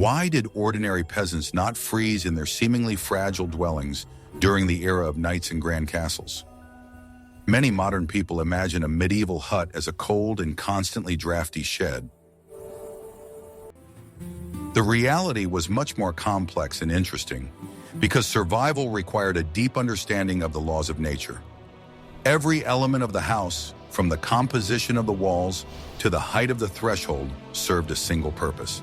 Why did ordinary peasants not freeze in their seemingly fragile dwellings during the era of knights and grand castles? Many modern people imagine a medieval hut as a cold and constantly drafty shed. The reality was much more complex and interesting because survival required a deep understanding of the laws of nature. Every element of the house, from the composition of the walls to the height of the threshold, served a single purpose.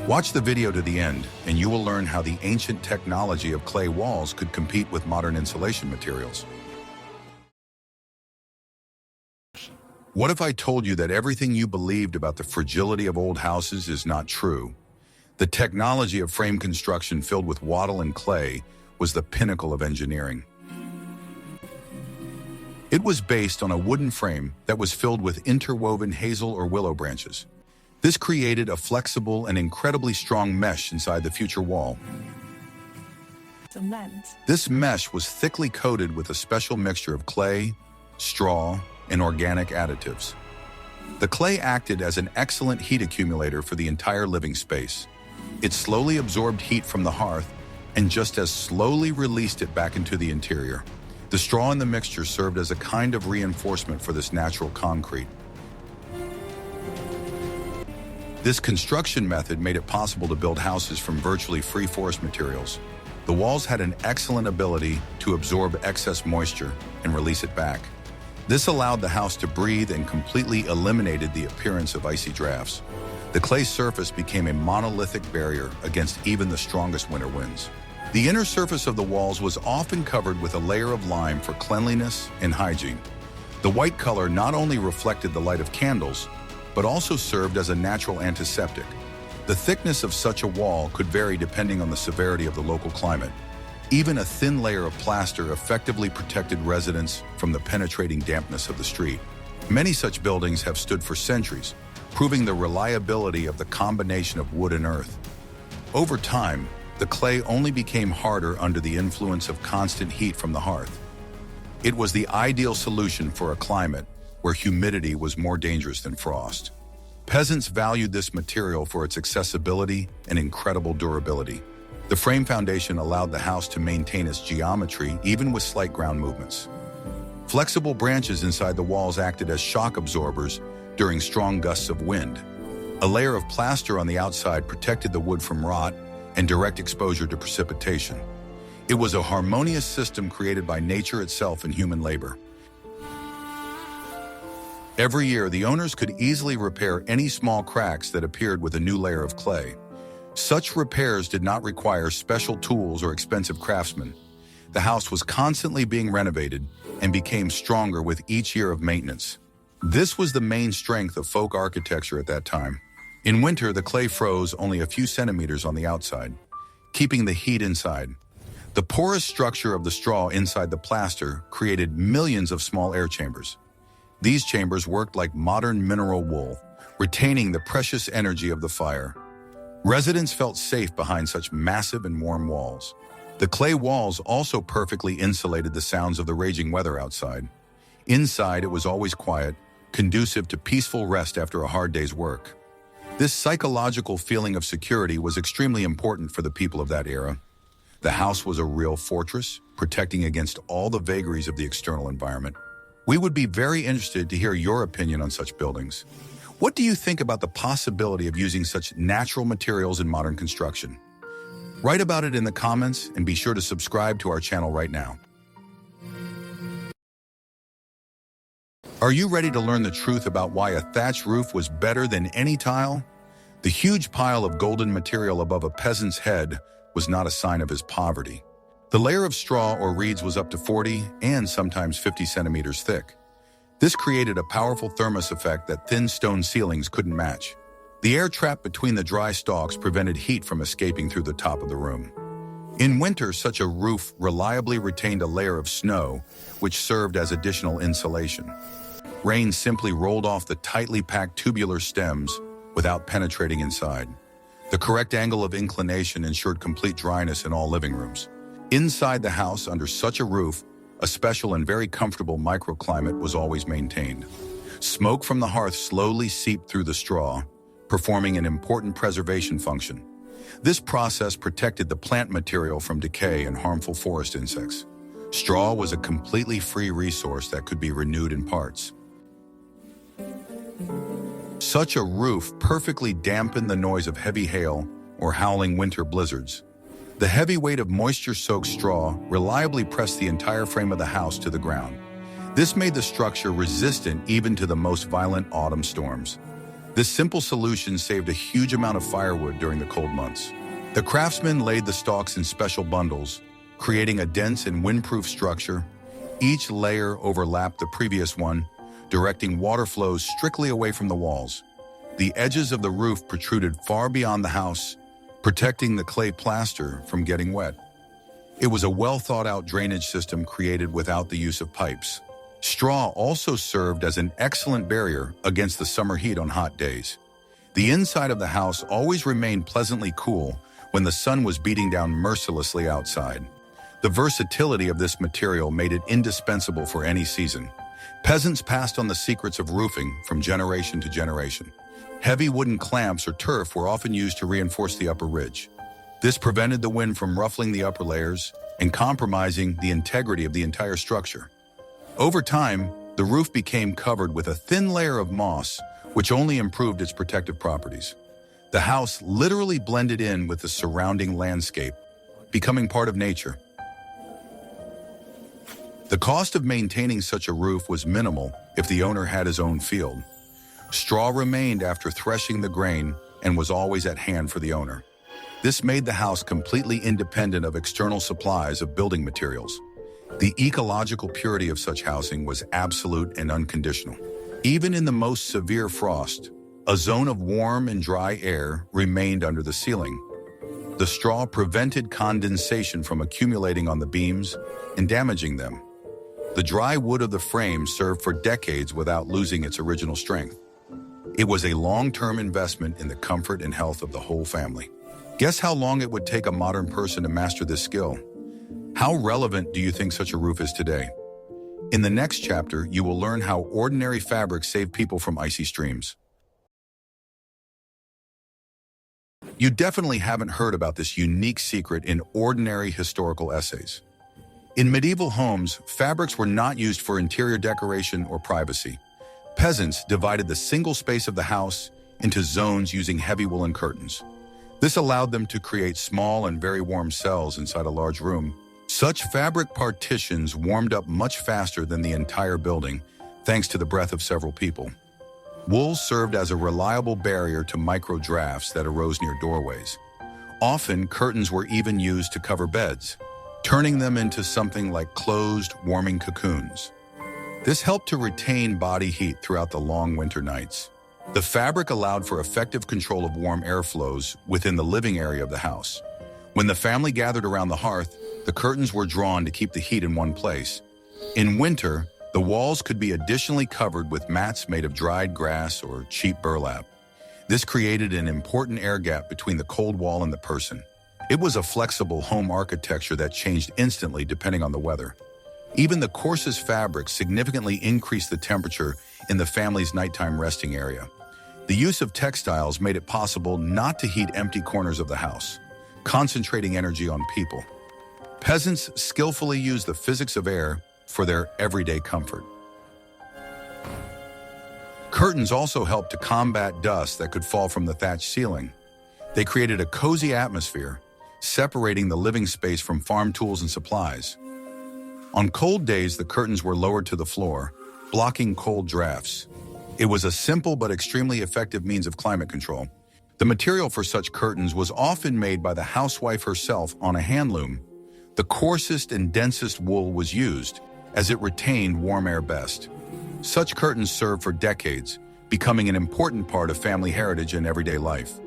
Watch the video to the end, and you will learn how the ancient technology of clay walls could compete with modern insulation materials. What if I told you that everything you believed about the fragility of old houses is not true? The technology of frame construction filled with wattle and clay was the pinnacle of engineering. It was based on a wooden frame that was filled with interwoven hazel or willow branches. This created a flexible and incredibly strong mesh inside the future wall. This mesh was thickly coated with a special mixture of clay, straw, and organic additives. The clay acted as an excellent heat accumulator for the entire living space. It slowly absorbed heat from the hearth and just as slowly released it back into the interior. The straw in the mixture served as a kind of reinforcement for this natural concrete. This construction method made it possible to build houses from virtually free forest materials. The walls had an excellent ability to absorb excess moisture and release it back. This allowed the house to breathe and completely eliminated the appearance of icy drafts. The clay surface became a monolithic barrier against even the strongest winter winds. The inner surface of the walls was often covered with a layer of lime for cleanliness and hygiene. The white color not only reflected the light of candles, but also served as a natural antiseptic. The thickness of such a wall could vary depending on the severity of the local climate. Even a thin layer of plaster effectively protected residents from the penetrating dampness of the street. Many such buildings have stood for centuries, proving the reliability of the combination of wood and earth. Over time, the clay only became harder under the influence of constant heat from the hearth. It was the ideal solution for a climate where humidity was more dangerous than frost. Peasants valued this material for its accessibility and incredible durability. The frame foundation allowed the house to maintain its geometry even with slight ground movements. Flexible branches inside the walls acted as shock absorbers during strong gusts of wind. A layer of plaster on the outside protected the wood from rot and direct exposure to precipitation. It was a harmonious system created by nature itself and human labor. Every year, the owners could easily repair any small cracks that appeared with a new layer of clay. Such repairs did not require special tools or expensive craftsmen. The house was constantly being renovated and became stronger with each year of maintenance. This was the main strength of folk architecture at that time. In winter, the clay froze only a few centimeters on the outside, keeping the heat inside. The porous structure of the straw inside the plaster created millions of small air chambers. These chambers worked like modern mineral wool, retaining the precious energy of the fire. Residents felt safe behind such massive and warm walls. The clay walls also perfectly insulated the sounds of the raging weather outside. Inside, it was always quiet, conducive to peaceful rest after a hard day's work. This psychological feeling of security was extremely important for the people of that era. The house was a real fortress, protecting against all the vagaries of the external environment. We would be very interested to hear your opinion on such buildings. What do you think about the possibility of using such natural materials in modern construction? Write about it in the comments and be sure to subscribe to our channel right now. Are you ready to learn the truth about why a thatched roof was better than any tile? The huge pile of golden material above a peasant's head was not a sign of his poverty. The layer of straw or reeds was up to 40 and sometimes 50 centimeters thick. This created a powerful thermos effect that thin stone ceilings couldn't match. The air trap between the dry stalks prevented heat from escaping through the top of the room. In winter, such a roof reliably retained a layer of snow, which served as additional insulation. Rain simply rolled off the tightly packed tubular stems without penetrating inside. The correct angle of inclination ensured complete dryness in all living rooms. Inside the house, under such a roof, a special and very comfortable microclimate was always maintained. Smoke from the hearth slowly seeped through the straw, performing an important preservation function. This process protected the plant material from decay and harmful forest insects. Straw was a completely free resource that could be renewed in parts. Such a roof perfectly dampened the noise of heavy hail or howling winter blizzards. The heavy weight of moisture-soaked straw reliably pressed the entire frame of the house to the ground. This made the structure resistant even to the most violent autumn storms. This simple solution saved a huge amount of firewood during the cold months. The craftsmen laid the stalks in special bundles, creating a dense and windproof structure. Each layer overlapped the previous one, directing water flows strictly away from the walls. The edges of the roof protruded far beyond the house, protecting the clay plaster from getting wet. It was a well-thought-out drainage system created without the use of pipes. Straw also served as an excellent barrier against the summer heat on hot days. The inside of the house always remained pleasantly cool when the sun was beating down mercilessly outside. The versatility of this material made it indispensable for any season. Peasants passed on the secrets of roofing from generation to generation. Heavy wooden clamps or turf were often used to reinforce the upper ridge. This prevented the wind from ruffling the upper layers and compromising the integrity of the entire structure. Over time, the roof became covered with a thin layer of moss, which only improved its protective properties. The house literally blended in with the surrounding landscape, becoming part of nature. The cost of maintaining such a roof was minimal if the owner had his own field. Straw remained after threshing the grain and was always at hand for the owner. This made the house completely independent of external supplies of building materials. The ecological purity of such housing was absolute and unconditional. Even in the most severe frost, a zone of warm and dry air remained under the ceiling. The straw prevented condensation from accumulating on the beams and damaging them. The dry wood of the frame served for decades without losing its original strength. It was a long-term investment in the comfort and health of the whole family. Guess how long it would take a modern person to master this skill? How relevant do you think such a roof is today? In the next chapter, you will learn how ordinary fabrics save people from icy streams. You definitely haven't heard about this unique secret in ordinary historical essays. In medieval homes, fabrics were not used for interior decoration or privacy. Peasants divided the single space of the house into zones using heavy woolen curtains. This allowed them to create small and very warm cells inside a large room. Such fabric partitions warmed up much faster than the entire building, thanks to the breath of several people. Wool served as a reliable barrier to micro-drafts that arose near doorways. Often, curtains were even used to cover beds, turning them into something like closed, warming cocoons. This helped to retain body heat throughout the long winter nights. The fabric allowed for effective control of warm airflows within the living area of the house. When the family gathered around the hearth, the curtains were drawn to keep the heat in one place. In winter, the walls could be additionally covered with mats made of dried grass or cheap burlap. This created an important air gap between the cold wall and the person. It was a flexible home architecture that changed instantly depending on the weather. Even the coarsest fabrics significantly increased the temperature in the family's nighttime resting area. The use of textiles made it possible not to heat empty corners of the house, concentrating energy on people. Peasants skillfully used the physics of air for their everyday comfort. Curtains also helped to combat dust that could fall from the thatched ceiling. They created a cozy atmosphere, separating the living space from farm tools and supplies. On cold days, the curtains were lowered to the floor, blocking cold drafts. It was a simple but extremely effective means of climate control. The material for such curtains was often made by the housewife herself on a hand loom. The coarsest and densest wool was used, as it retained warm air best. Such curtains served for decades, becoming an important part of family heritage and everyday life.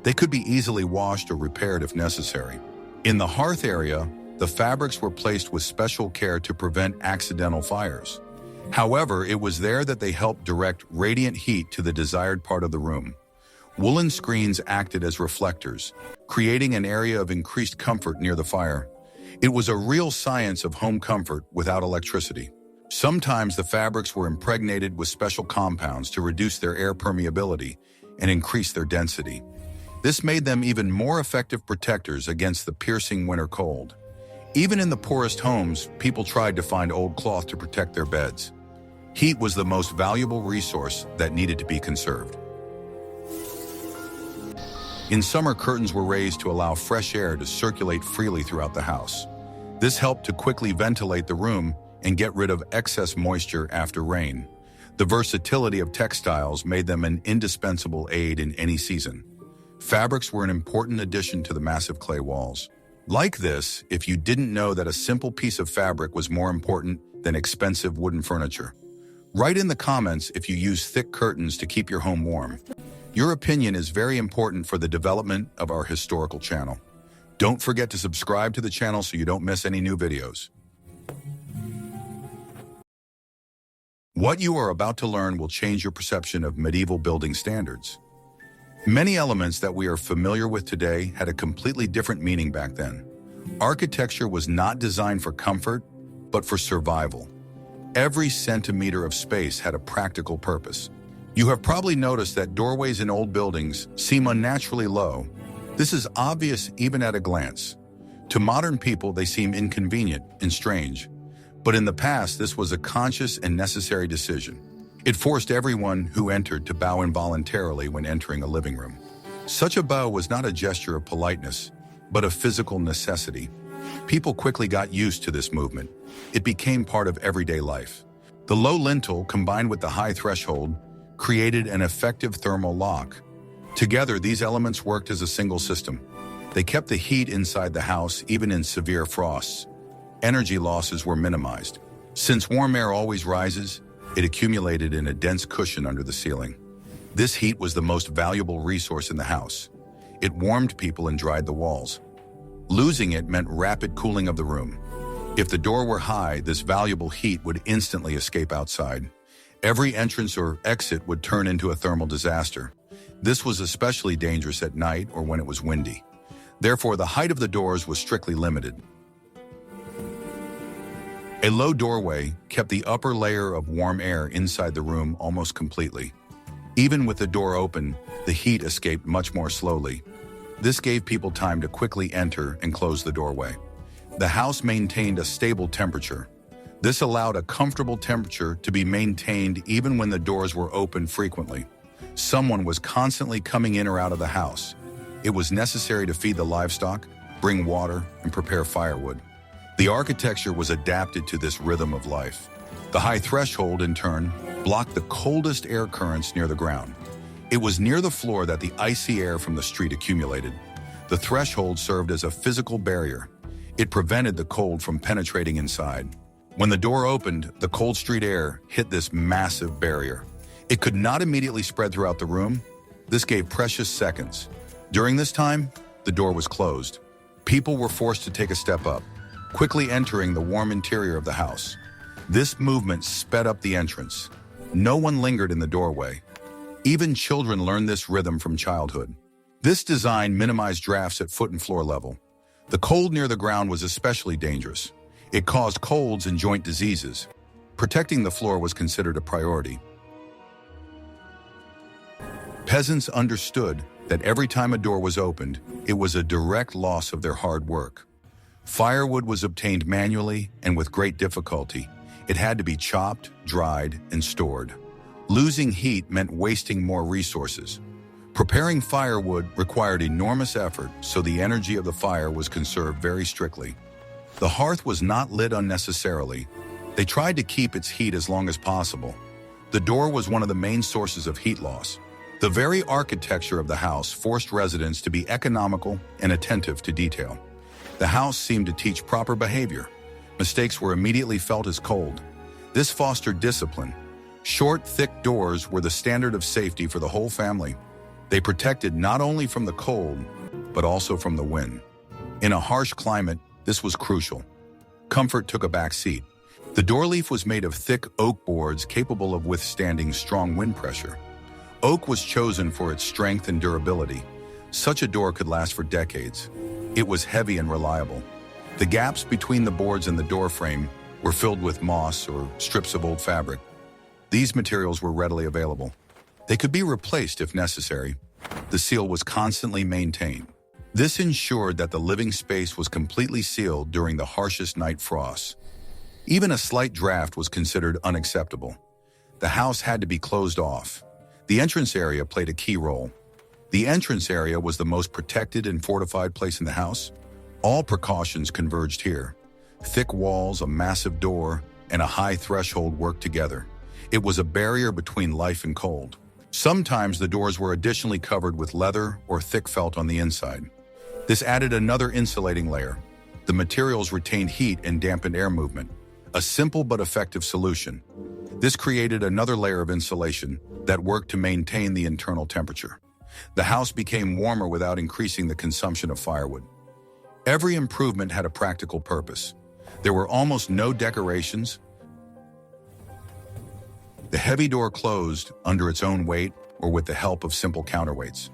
They could be easily washed or repaired if necessary. In the hearth area, the fabrics were placed with special care to prevent accidental fires. However, it was there that they helped direct radiant heat to the desired part of the room. Woolen screens acted as reflectors, creating an area of increased comfort near the fire. It was a real science of home comfort without electricity. Sometimes the fabrics were impregnated with special compounds to reduce their air permeability, and increased their density. This made them even more effective protectors against the piercing winter cold. Even in the poorest homes, people tried to find old cloth to protect their beds. Heat was the most valuable resource that needed to be conserved. In summer, curtains were raised to allow fresh air to circulate freely throughout the house. This helped to quickly ventilate the room and get rid of excess moisture after rain. The versatility of textiles made them an indispensable aid in any season. Fabrics were an important addition to the massive clay walls. Like this, if you didn't know that a simple piece of fabric was more important than expensive wooden furniture. Write in the comments if you use thick curtains to keep your home warm. Your opinion is very important for the development of our historical channel. Don't forget to subscribe to the channel so you don't miss any new videos. What you are about to learn will change your perception of medieval building standards. Many elements that we are familiar with today had a completely different meaning back then. Architecture was not designed for comfort, but for survival. Every centimeter of space had a practical purpose. You have probably noticed that doorways in old buildings seem unnaturally low. This is obvious even at a glance. To modern people, they seem inconvenient and strange. But in the past, this was a conscious and necessary decision. It forced everyone who entered to bow involuntarily when entering a living room. Such a bow was not a gesture of politeness, but a physical necessity. People quickly got used to this movement. It became part of everyday life. The low lintel, combined with the high threshold, created an effective thermal lock. Together, these elements worked as a single system. They kept the heat inside the house even in severe frosts. Energy losses were minimized. Since warm air always rises, it accumulated in a dense cushion under the ceiling. This heat was the most valuable resource in the house. It warmed people and dried the walls. Losing it meant rapid cooling of the room. If the door were high, this valuable heat would instantly escape outside. Every entrance or exit would turn into a thermal disaster. This was especially dangerous at night or when it was windy. Therefore, the height of the doors was strictly limited. A low doorway kept the upper layer of warm air inside the room almost completely. Even with the door open, the heat escaped much more slowly. This gave people time to quickly enter and close the doorway. The house maintained a stable temperature. This allowed a comfortable temperature to be maintained even when the doors were open frequently. Someone was constantly coming in or out of the house. It was necessary to feed the livestock, bring water, and prepare firewood. The architecture was adapted to this rhythm of life. The high threshold, in turn, blocked the coldest air currents near the ground. It was near the floor that the icy air from the street accumulated. The threshold served as a physical barrier. It prevented the cold from penetrating inside. When the door opened, the cold street air hit this massive barrier. It could not immediately spread throughout the room. This gave precious seconds. During this time, the door was closed. People were forced to take a step up, quickly entering the warm interior of the house. This movement sped up the entrance. No one lingered in the doorway. Even children learned this rhythm from childhood. This design minimized drafts at foot and floor level. The cold near the ground was especially dangerous. It caused colds and joint diseases. Protecting the floor was considered a priority. Peasants understood that every time a door was opened, it was a direct loss of their hard work. Firewood was obtained manually and with great difficulty. It had to be chopped, dried, and stored. Losing heat meant wasting more resources. Preparing firewood required enormous effort, so the energy of the fire was conserved very strictly. The hearth was not lit unnecessarily. They tried to keep its heat as long as possible. The door was one of the main sources of heat loss. The very architecture of the house forced residents to be economical and attentive to detail. The house seemed to teach proper behavior. Mistakes were immediately felt as cold. This fostered discipline. Short, thick doors were the standard of safety for the whole family. They protected not only from the cold, but also from the wind. In a harsh climate, this was crucial. Comfort took a back seat. The door leaf was made of thick oak boards capable of withstanding strong wind pressure. Oak was chosen for its strength and durability. Such a door could last for decades. It was heavy and reliable. The gaps between the boards and the door frame were filled with moss or strips of old fabric. These materials were readily available. They could be replaced if necessary. The seal was constantly maintained. This ensured that the living space was completely sealed during the harshest night frosts. Even a slight draft was considered unacceptable. The house had to be closed off. The entrance area played a key role. The entrance area was the most protected and fortified place in the house. All precautions converged here. Thick walls, a massive door, and a high threshold worked together. It was a barrier between life and cold. Sometimes the doors were additionally covered with leather or thick felt on the inside. This added another insulating layer. The materials retained heat and dampened air movement, a simple but effective solution. This created another layer of insulation that worked to maintain the internal temperature. The house became warmer without increasing the consumption of firewood. Every improvement had a practical purpose. There were almost no decorations. The heavy door closed under its own weight or with the help of simple counterweights.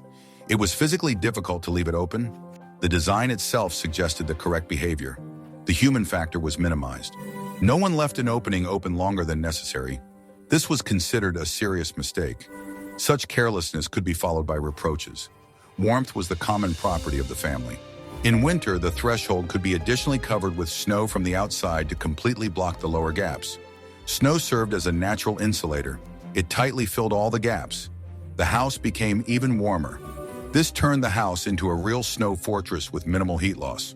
It was physically difficult to leave it open. The design itself suggested the correct behavior. The human factor was minimized. No one left an opening open longer than necessary. This was considered a serious mistake. Such carelessness could be followed by reproaches. Warmth was the common property of the family. In winter, the threshold could be additionally covered with snow from the outside to completely block the lower gaps. Snow served as a natural insulator. It tightly filled all the gaps. The house became even warmer. This turned the house into a real snow fortress with minimal heat loss.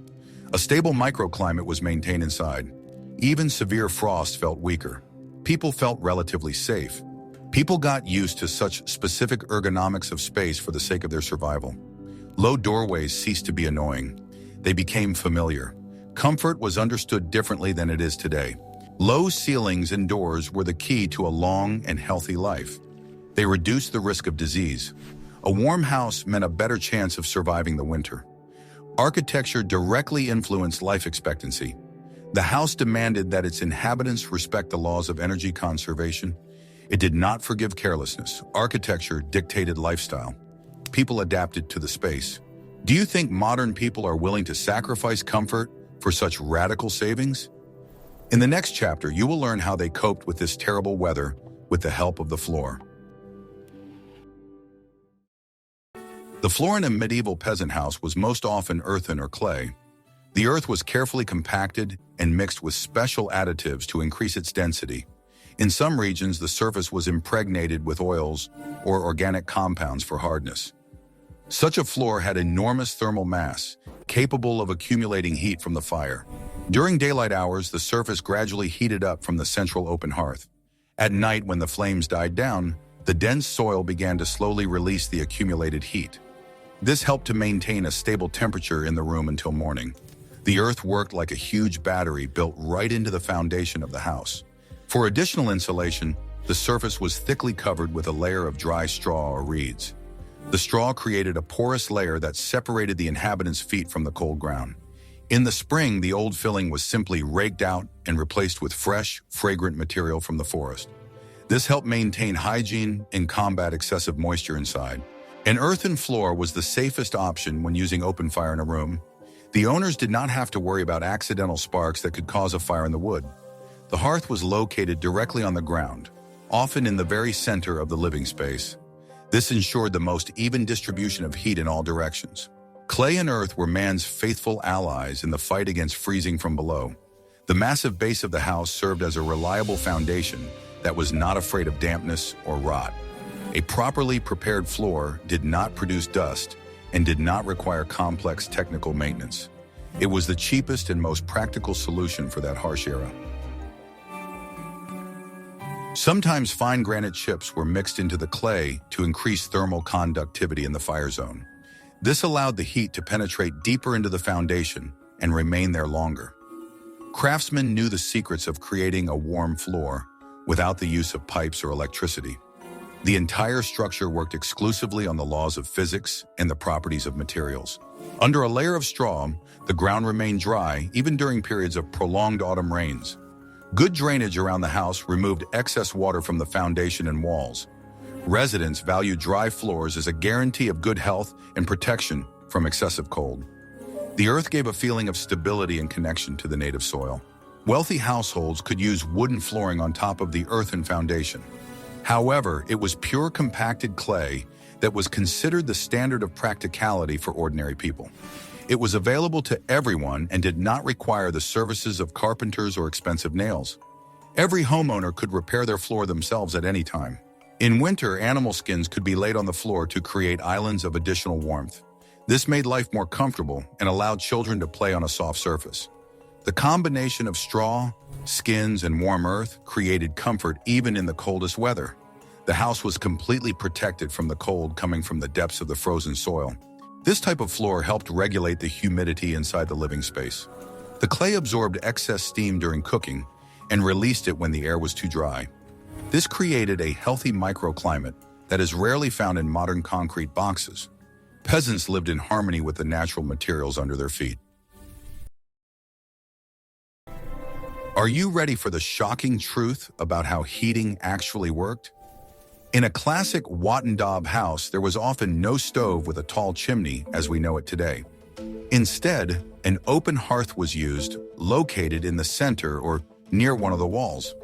A stable microclimate was maintained inside. Even severe frost felt weaker. People felt relatively safe. People got used to such specific ergonomics of space for the sake of their survival. Low doorways ceased to be annoying. They became familiar. Comfort was understood differently than it is today. Low ceilings and doors were the key to a long and healthy life. They reduced the risk of disease. A warm house meant a better chance of surviving the winter. Architecture directly influenced life expectancy. The house demanded that its inhabitants respect the laws of energy conservation. It did not forgive carelessness. Architecture dictated lifestyle. People adapted to the space. Do you think modern people are willing to sacrifice comfort for such radical savings? In the next chapter, you will learn how they coped with this terrible weather with the help of the floor. The floor in a medieval peasant house was most often earthen or clay. The earth was carefully compacted and mixed with special additives to increase its density. In some regions, the surface was impregnated with oils or organic compounds for hardness. Such a floor had enormous thermal mass, capable of accumulating heat from the fire. During daylight hours, the surface gradually heated up from the central open hearth. At night, when the flames died down, the dense soil began to slowly release the accumulated heat. This helped to maintain a stable temperature in the room until morning. The earth worked like a huge battery built right into the foundation of the house. For additional insulation, the surface was thickly covered with a layer of dry straw or reeds. The straw created a porous layer that separated the inhabitants' feet from the cold ground. In the spring, the old filling was simply raked out and replaced with fresh, fragrant material from the forest. This helped maintain hygiene and combat excessive moisture inside. An earthen floor was the safest option when using open fire in a room. The owners did not have to worry about accidental sparks that could cause a fire in the wood. The hearth was located directly on the ground, often in the very center of the living space. This ensured the most even distribution of heat in all directions. Clay and earth were man's faithful allies in the fight against freezing from below. The massive base of the house served as a reliable foundation that was not afraid of dampness or rot. A properly prepared floor did not produce dust and did not require complex technical maintenance. It was the cheapest and most practical solution for that harsh era. Sometimes fine granite chips were mixed into the clay to increase thermal conductivity in the fire zone. This allowed the heat to penetrate deeper into the foundation and remain there longer. Craftsmen knew the secrets of creating a warm floor without the use of pipes or electricity. The entire structure worked exclusively on the laws of physics and the properties of materials. Under a layer of straw, the ground remained dry even during periods of prolonged autumn rains. Good drainage around the house removed excess water from the foundation and walls. Residents valued dry floors as a guarantee of good health and protection from excessive cold. The earth gave a feeling of stability and connection to the native soil. Wealthy households could use wooden flooring on top of the earthen foundation. However, it was pure compacted clay that was considered the standard of practicality for ordinary people. It was available to everyone and did not require the services of carpenters or expensive nails. Every homeowner could repair their floor themselves at any time. In winter, animal skins could be laid on the floor to create islands of additional warmth. This made life more comfortable and allowed children to play on a soft surface. The combination of straw, skins, and warm earth created comfort even in the coldest weather. The house was completely protected from the cold coming from the depths of the frozen soil. This type of floor helped regulate the humidity inside the living space. The clay absorbed excess steam during cooking and released it when the air was too dry. This created a healthy microclimate that is rarely found in modern concrete boxes. Peasants lived in harmony with the natural materials under their feet. Are you ready for the shocking truth about how heating actually worked? In a classic Wattle Daub house, there was often no stove with a tall chimney as we know it today. Instead, an open hearth was used, located in the center or near one of the walls.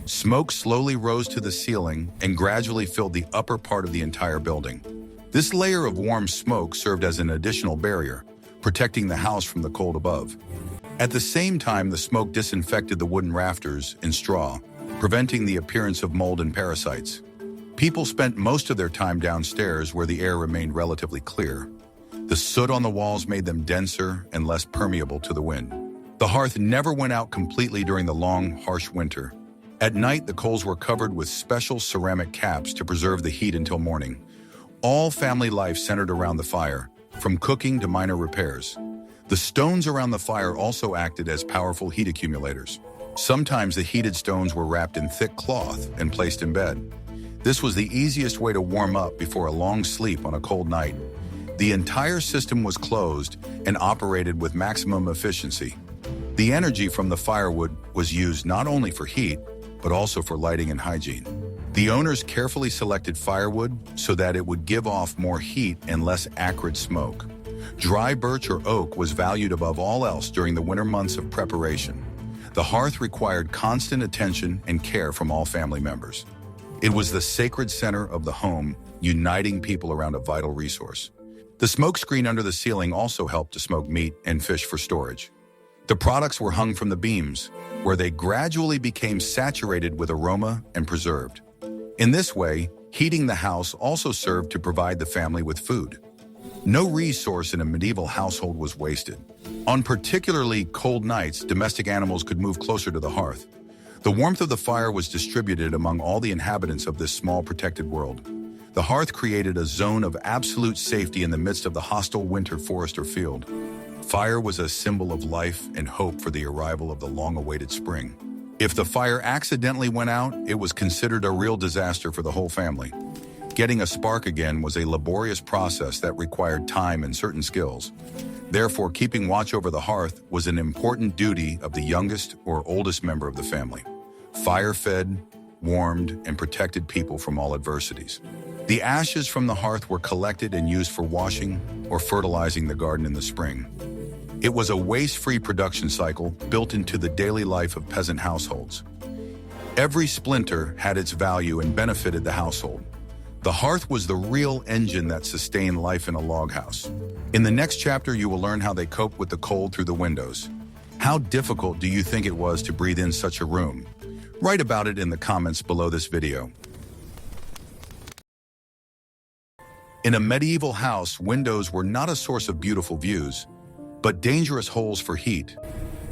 Smoke slowly rose to the ceiling and gradually filled the upper part of the entire building. This layer of warm smoke served as an additional barrier, protecting the house from the cold above. At the same time, the smoke disinfected the wooden rafters and straw, preventing the appearance of mold and parasites. People spent most of their time downstairs where the air remained relatively clear. The soot on the walls made them denser and less permeable to the wind. The hearth never went out completely during the long, harsh winter. At night, the coals were covered with special ceramic caps to preserve the heat until morning. All family life centered around the fire, from cooking to minor repairs. The stones around the fire also acted as powerful heat accumulators. Sometimes the heated stones were wrapped in thick cloth and placed in bed. This was the easiest way to warm up before a long sleep on a cold night. The entire system was closed and operated with maximum efficiency. The energy from the firewood was used not only for heat, but also for lighting and hygiene. The owners carefully selected firewood so that it would give off more heat and less acrid smoke. Dry birch or oak was valued above all else during the winter months of preparation. The hearth required constant attention and care from all family members. It was the sacred center of the home, uniting people around a vital resource. The smoke screen under the ceiling also helped to smoke meat and fish for storage. The products were hung from the beams, where they gradually became saturated with aroma and preserved. In this way, heating the house also served to provide the family with food. No resource in a medieval household was wasted. On particularly cold nights, domestic animals could move closer to the hearth. The warmth of the fire was distributed among all the inhabitants of this small protected world. The hearth created a zone of absolute safety in the midst of the hostile winter forest or field. Fire was a symbol of life and hope for the arrival of the long-awaited spring. If the fire accidentally went out, it was considered a real disaster for the whole family. Getting a spark again was a laborious process that required time and certain skills. Therefore, keeping watch over the hearth was an important duty of the youngest or oldest member of the family. Fire fed, warmed, and protected people from all adversities. The ashes from the hearth were collected and used for washing or fertilizing the garden in the spring. It was a waste-free production cycle built into the daily life of peasant households. Every splinter had its value and benefited the household. The hearth was the real engine that sustained life in a log house. In the next chapter, you will learn how they coped with the cold through the windows. How difficult do you think it was to breathe in such a room? Write about it in the comments below this video. In a medieval house, windows were not a source of beautiful views, but dangerous holes for heat.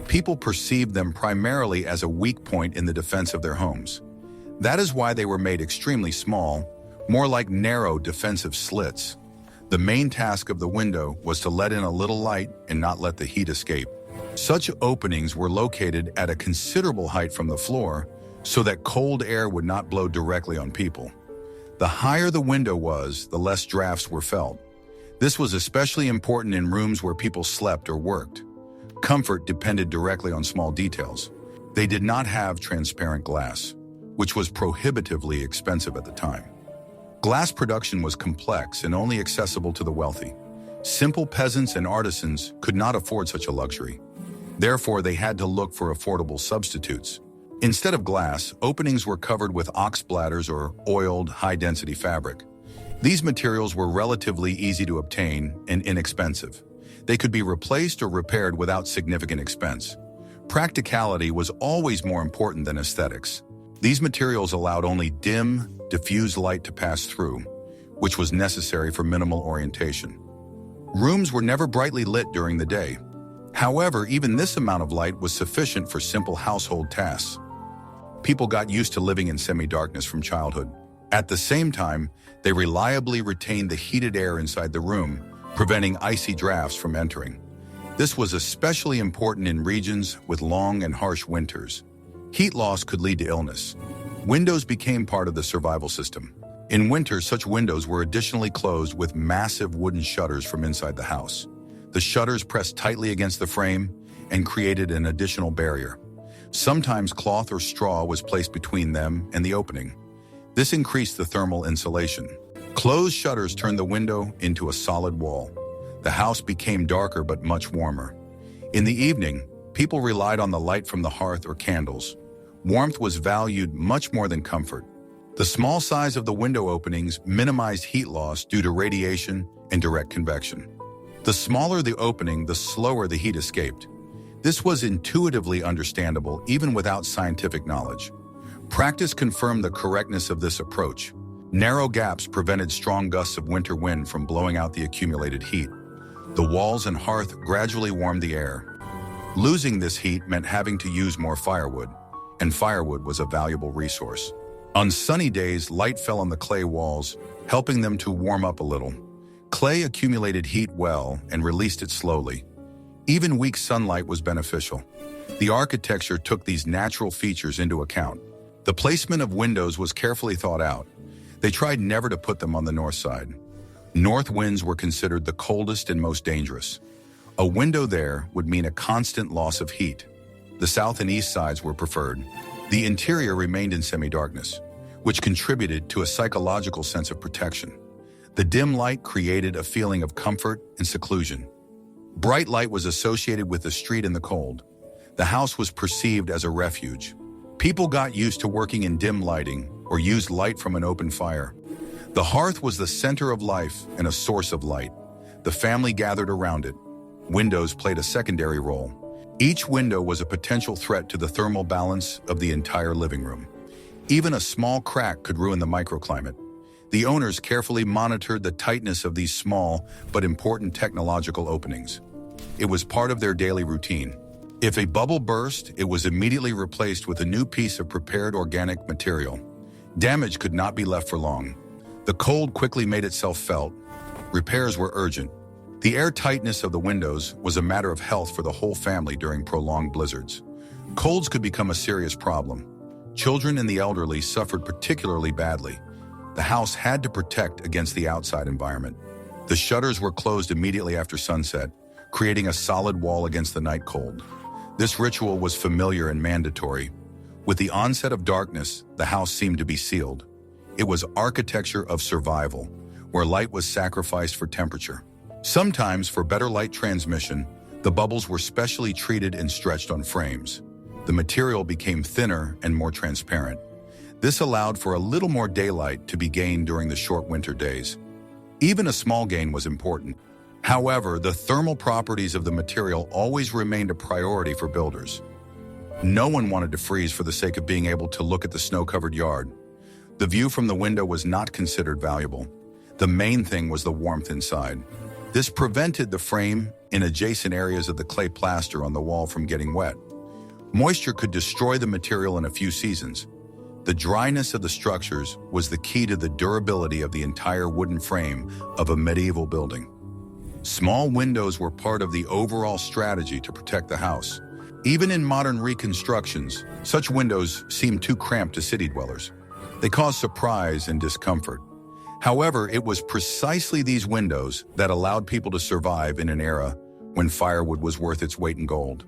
People perceived them primarily as a weak point in the defense of their homes. That is why they were made extremely small, more like narrow defensive slits. The main task of the window was to let in a little light and not let the heat escape. Such openings were located at a considerable height from the floor so that cold air would not blow directly on people. The higher the window was, the less drafts were felt. This was especially important in rooms where people slept or worked. Comfort depended directly on small details. They did not have transparent glass, which was prohibitively expensive at the time. Glass production was complex and only accessible to the wealthy. Simple peasants and artisans could not afford such a luxury. Therefore, they had to look for affordable substitutes. Instead of glass, openings were covered with ox bladders or oiled, high-density fabric. These materials were relatively easy to obtain and inexpensive. They could be replaced or repaired without significant expense. Practicality was always more important than aesthetics. These materials allowed only dim, diffuse light to pass through, which was necessary for minimal orientation. Rooms were never brightly lit during the day. However, even this amount of light was sufficient for simple household tasks. People got used to living in semi-darkness from childhood. At the same time, they reliably retained the heated air inside the room, preventing icy drafts from entering. This was especially important in regions with long and harsh winters. Heat loss could lead to illness. Windows became part of the survival system. In winter, such windows were additionally closed with massive wooden shutters from inside the house. The shutters pressed tightly against the frame and created an additional barrier. Sometimes cloth or straw was placed between them and the opening. This increased the thermal insulation. Closed shutters turned the window into a solid wall. The house became darker but much warmer. In the evening, people relied on the light from the hearth or candles. Warmth was valued much more than comfort. The small size of the window openings minimized heat loss due to radiation and direct convection. The smaller the opening, the slower the heat escaped. This was intuitively understandable even without scientific knowledge. Practice confirmed the correctness of this approach. Narrow gaps prevented strong gusts of winter wind from blowing out the accumulated heat. The walls and hearth gradually warmed the air. Losing this heat meant having to use more firewood, and firewood was a valuable resource. On sunny days, light fell on the clay walls, helping them to warm up a little. Clay accumulated heat well and released it slowly. Even weak sunlight was beneficial. The architecture took these natural features into account. The placement of windows was carefully thought out. They tried never to put them on the north side. North winds were considered the coldest and most dangerous. A window there would mean a constant loss of heat. The south and east sides were preferred. The interior remained in semi-darkness, which contributed to a psychological sense of protection. The dim light created a feeling of comfort and seclusion. Bright light was associated with the street and the cold. The house was perceived as a refuge. People got used to working in dim lighting or used light from an open fire. The hearth was the center of life and a source of light. The family gathered around it. Windows played a secondary role. Each window was a potential threat to the thermal balance of the entire living room. Even a small crack could ruin the microclimate. The owners carefully monitored the tightness of these small but important technological openings. It was part of their daily routine. If a bubble burst, it was immediately replaced with a new piece of prepared organic material. Damage could not be left for long. The cold quickly made itself felt. Repairs were urgent. The airtightness of the windows was a matter of health for the whole family during prolonged blizzards. Colds could become a serious problem. Children and the elderly suffered particularly badly. The house had to protect against the outside environment. The shutters were closed immediately after sunset, creating a solid wall against the night cold. This ritual was familiar and mandatory. With the onset of darkness, the house seemed to be sealed. It was architecture of survival, where light was sacrificed for temperature. Sometimes, for better light transmission, the bubbles were specially treated and stretched on frames. The material became thinner and more transparent. This allowed for a little more daylight to be gained during the short winter days. Even a small gain was important. However, the thermal properties of the material always remained a priority for builders. No one wanted to freeze for the sake of being able to look at the snow-covered yard. The view from the window was not considered valuable. The main thing was the warmth inside. This prevented the frame and adjacent areas of the clay plaster on the wall from getting wet. Moisture could destroy the material in a few seasons. The dryness of the structures was the key to the durability of the entire wooden frame of a medieval building. Small windows were part of the overall strategy to protect the house. Even in modern reconstructions, such windows seemed too cramped to city dwellers. They caused surprise and discomfort. However, it was precisely these windows that allowed people to survive in an era when firewood was worth its weight in gold.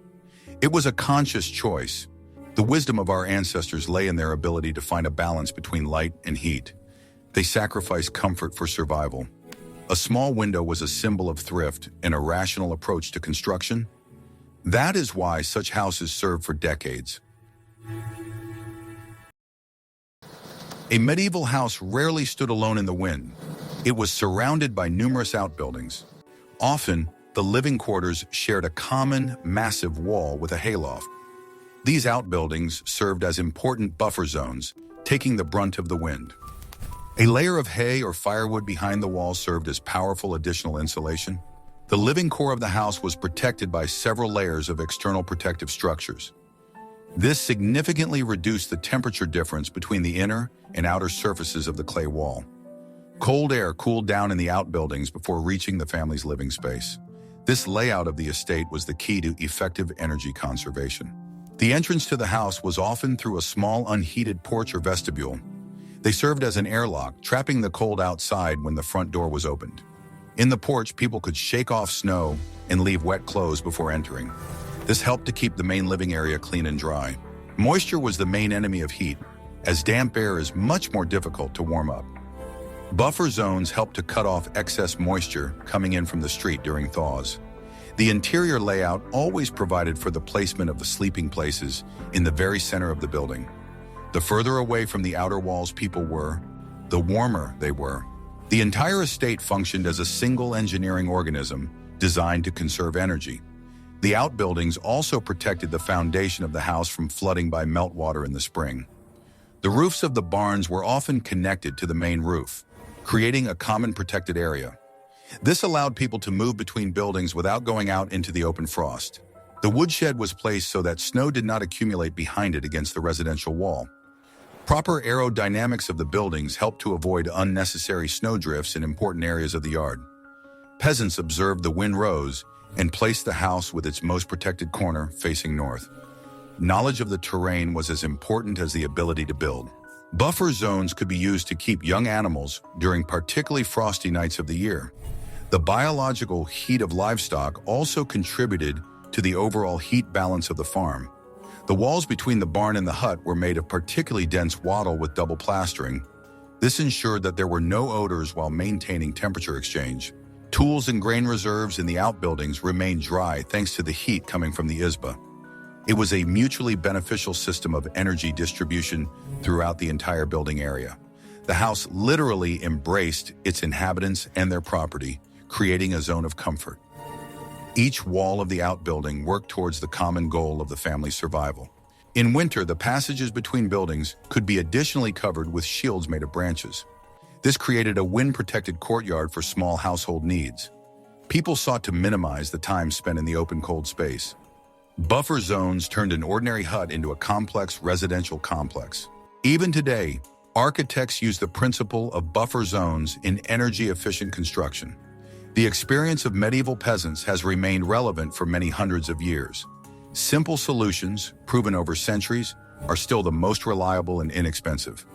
It was a conscious choice. The wisdom of our ancestors lay in their ability to find a balance between light and heat. They sacrificed comfort for survival. A small window was a symbol of thrift and a rational approach to construction. That is why such houses served for decades. A medieval house rarely stood alone in the wind. It was surrounded by numerous outbuildings. Often, the living quarters shared a common, massive wall with a hayloft. These outbuildings served as important buffer zones, taking the brunt of the wind. A layer of hay or firewood behind the wall served as powerful additional insulation. The living core of the house was protected by several layers of external protective structures. This significantly reduced the temperature difference between the inner and outer surfaces of the clay wall. Cold air cooled down in the outbuildings before reaching the family's living space. This layout of the estate was the key to effective energy conservation. The entrance to the house was often through a small unheated porch or vestibule. They served as an airlock, trapping the cold outside when the front door was opened. In the porch, people could shake off snow and leave wet clothes before entering. This helped to keep the main living area clean and dry. Moisture was the main enemy of heat, as damp air is much more difficult to warm up. Buffer zones helped to cut off excess moisture coming in from the street during thaws. The interior layout always provided for the placement of the sleeping places in the very center of the building. The further away from the outer walls people were, the warmer they were. The entire estate functioned as a single engineering organism designed to conserve energy. The outbuildings also protected the foundation of the house from flooding by meltwater in the spring. The roofs of the barns were often connected to the main roof, creating a common protected area. This allowed people to move between buildings without going out into the open frost. The woodshed was placed so that snow did not accumulate behind it against the residential wall. Proper aerodynamics of the buildings helped to avoid unnecessary snowdrifts in important areas of the yard. Peasants observed the wind rose and placed the house with its most protected corner facing north. Knowledge of the terrain was as important as the ability to build. Buffer zones could be used to keep young animals during particularly frosty nights of the year. The biological heat of livestock also contributed to the overall heat balance of the farm. The walls between the barn and the hut were made of particularly dense wattle with double plastering. This ensured that there were no odors while maintaining temperature exchange. Tools and grain reserves in the outbuildings remained dry thanks to the heat coming from the izba. It was a mutually beneficial system of energy distribution throughout the entire building area. The house literally embraced its inhabitants and their property, creating a zone of comfort. Each wall of the outbuilding worked towards the common goal of the family's survival. In winter, the passages between buildings could be additionally covered with shields made of branches. This created a wind-protected courtyard for small household needs. People sought to minimize the time spent in the open cold space. Buffer zones turned an ordinary hut into a complex residential complex. Even today, architects use the principle of buffer zones in energy-efficient construction. The experience of medieval peasants has remained relevant for many hundreds of years. Simple solutions, proven over centuries, are still the most reliable and inexpensive.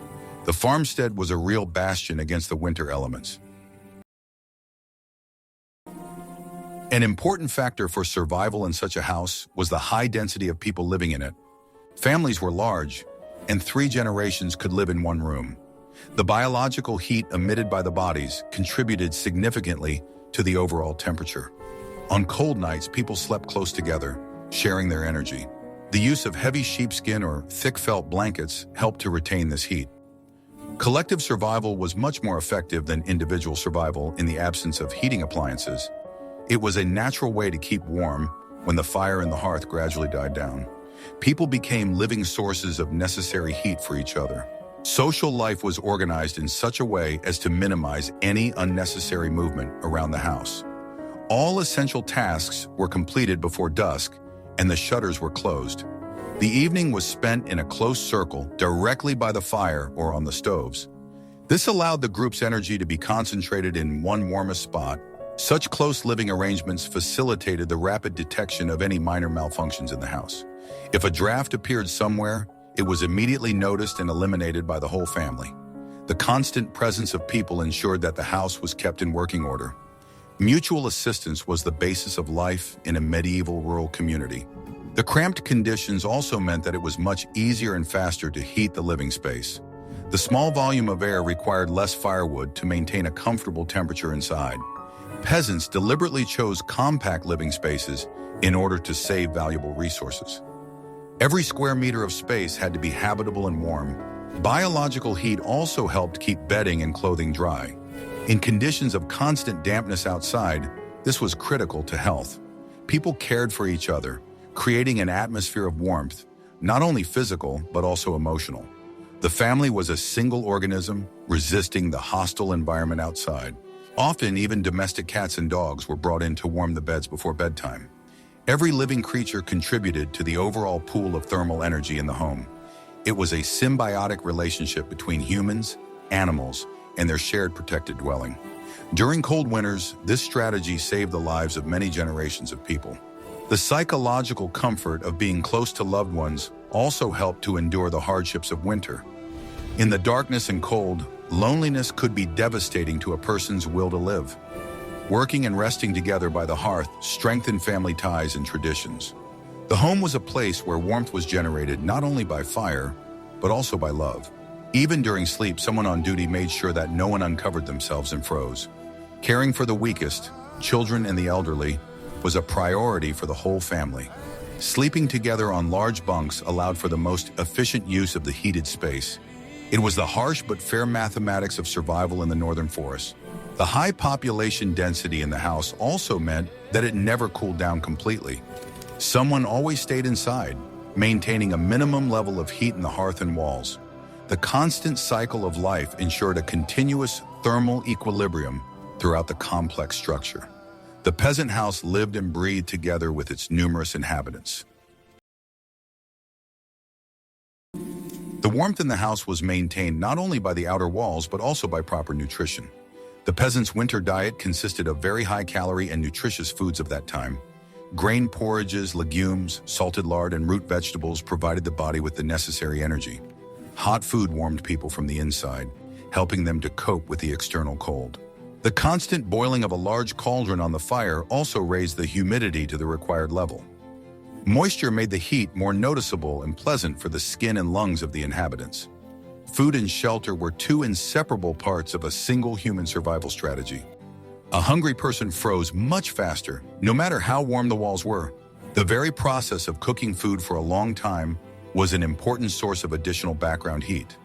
The farmstead was a real bastion against the winter elements. An important factor for survival in such a house was the high density of people living in it. Families were large, and 3 generations could live in one room. The biological heat emitted by the bodies contributed significantly to the overall temperature. On cold nights, people slept close together, sharing their energy. The use of heavy sheepskin or thick felt blankets helped to retain this heat. Collective survival was much more effective than individual survival in the absence of heating appliances. It was a natural way to keep warm when the fire in the hearth gradually died down. People became living sources of necessary heat for each other. Social life was organized in such a way as to minimize any unnecessary movement around the house. All essential tasks were completed before dusk, and the shutters were closed. The evening was spent in a close circle directly by the fire or on the stoves. This allowed the group's energy to be concentrated in one warmest spot. Such close living arrangements facilitated the rapid detection of any minor malfunctions in the house. If a draft appeared somewhere, it was immediately noticed and eliminated by the whole family. The constant presence of people ensured that the house was kept in working order. Mutual assistance was the basis of life in a medieval rural community. The cramped conditions also meant that it was much easier and faster to heat the living space. The small volume of air required less firewood to maintain a comfortable temperature inside. Peasants deliberately chose compact living spaces in order to save valuable resources. Every square meter of space had to be habitable and warm. Biological heat also helped keep bedding and clothing dry. In conditions of constant dampness outside, this was critical to health. People cared for each other, creating an atmosphere of warmth, not only physical but also emotional. The family was a single organism, resisting the hostile environment outside. Often, even domestic cats and dogs were brought in to warm the beds before bedtime. Every living creature contributed to the overall pool of thermal energy in the home. It was a symbiotic relationship between humans, animals, and their shared protected dwelling. During cold winters, this strategy saved the lives of many generations of people. The psychological comfort of being close to loved ones also helped to endure the hardships of winter. In the darkness and cold, loneliness could be devastating to a person's will to live. Working and resting together by the hearth strengthened family ties and traditions. The home was a place where warmth was generated not only by fire, but also by love. Even during sleep, someone on duty made sure that no one uncovered themselves and froze. Caring for the weakest, children and the elderly, was a priority for the whole family. Sleeping together on large bunks allowed for the most efficient use of the heated space. It was the harsh but fair mathematics of survival in the northern forests. The high population density in the house also meant that it never cooled down completely. Someone always stayed inside, maintaining a minimum level of heat in the hearth and walls. The constant cycle of life ensured a continuous thermal equilibrium throughout the complex structure. The peasant house lived and breathed together with its numerous inhabitants. The warmth in the house was maintained not only by the outer walls but also by proper nutrition. The peasants' winter diet consisted of very high-calorie and nutritious foods of that time. Grain porridges, legumes, salted lard, and root vegetables provided the body with the necessary energy. Hot food warmed people from the inside, helping them to cope with the external cold. The constant boiling of a large cauldron on the fire also raised the humidity to the required level. Moisture made the heat more noticeable and pleasant for the skin and lungs of the inhabitants. Food and shelter were two inseparable parts of a single human survival strategy. A hungry person froze much faster, no matter how warm the walls were. The very process of cooking food for a long time was an important source of additional background heat.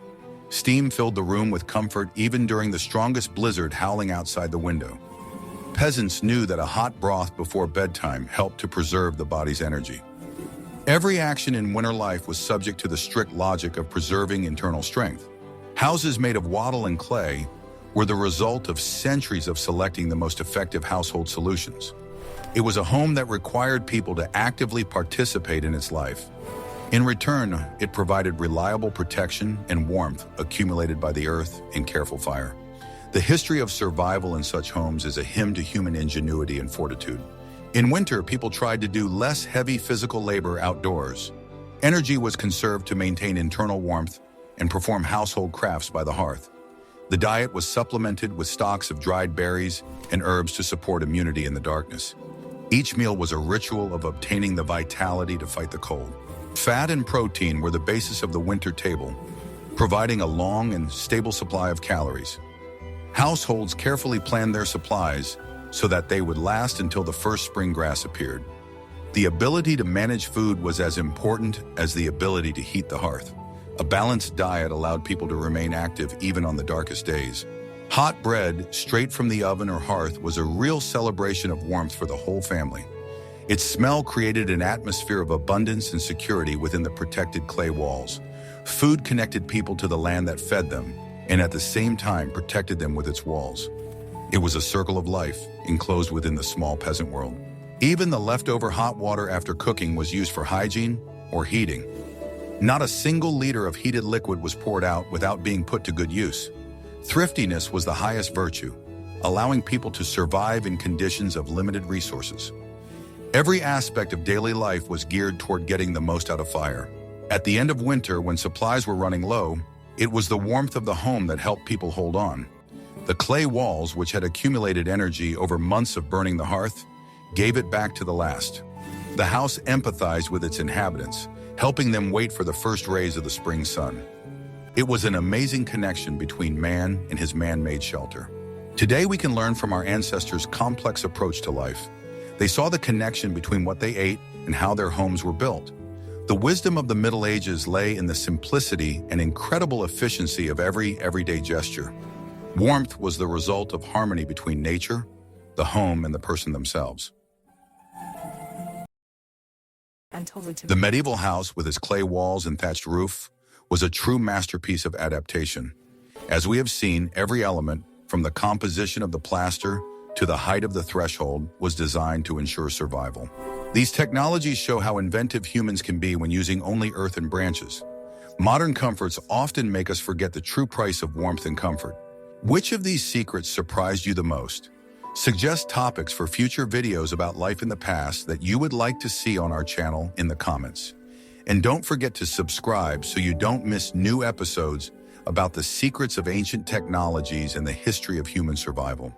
Steam filled the room with comfort even during the strongest blizzard howling outside the window. Peasants knew that a hot broth before bedtime helped to preserve the body's energy. Every action in winter life was subject to the strict logic of preserving internal strength. Houses made of wattle and clay were the result of centuries of selecting the most effective household solutions. It was a home that required people to actively participate in its life. In return, it provided reliable protection and warmth accumulated by the earth and careful fire. The history of survival in such homes is a hymn to human ingenuity and fortitude. In winter, people tried to do less heavy physical labor outdoors. Energy was conserved to maintain internal warmth and perform household crafts by the hearth. The diet was supplemented with stocks of dried berries and herbs to support immunity in the darkness. Each meal was a ritual of obtaining the vitality to fight the cold. Fat and protein were the basis of the winter table, providing a long and stable supply of calories. Households carefully planned their supplies so that they would last until the first spring grass appeared. The ability to manage food was as important as the ability to heat the hearth. A balanced diet allowed people to remain active even on the darkest days. Hot bread, straight from the oven or hearth, was a real celebration of warmth for the whole family. Its smell created an atmosphere of abundance and security within the protected clay walls. Food connected people to the land that fed them, and at the same time protected them with its walls. It was a circle of life, enclosed within the small peasant world. Even the leftover hot water after cooking was used for hygiene or heating. Not a single liter of heated liquid was poured out without being put to good use. Thriftiness was the highest virtue, allowing people to survive in conditions of limited resources. Every aspect of daily life was geared toward getting the most out of fire. At the end of winter, when supplies were running low, it was the warmth of the home that helped people hold on. The clay walls, which had accumulated energy over months of burning the hearth, gave it back to the last. The house empathized with its inhabitants, helping them wait for the first rays of the spring sun. It was an amazing connection between man and his man-made shelter. Today we can learn from our ancestors' complex approach to life. They saw the connection between what they ate and how their homes were built. The wisdom of the Middle Ages lay in the simplicity and incredible efficiency of every everyday gesture. Warmth was the result of harmony between nature, the home, and the person themselves. The medieval house, with its clay walls and thatched roof, was a true masterpiece of adaptation. As we have seen, every element, from the composition of the plaster to the height of the threshold, was designed to ensure survival. These technologies show how inventive humans can be when using only earth and branches. Modern comforts often make us forget the true price of warmth and comfort. Which of these secrets surprised you the most? Suggest topics for future videos about life in the past that you would like to see on our channel in the comments. And don't forget to subscribe so you don't miss new episodes about the secrets of ancient technologies and the history of human survival.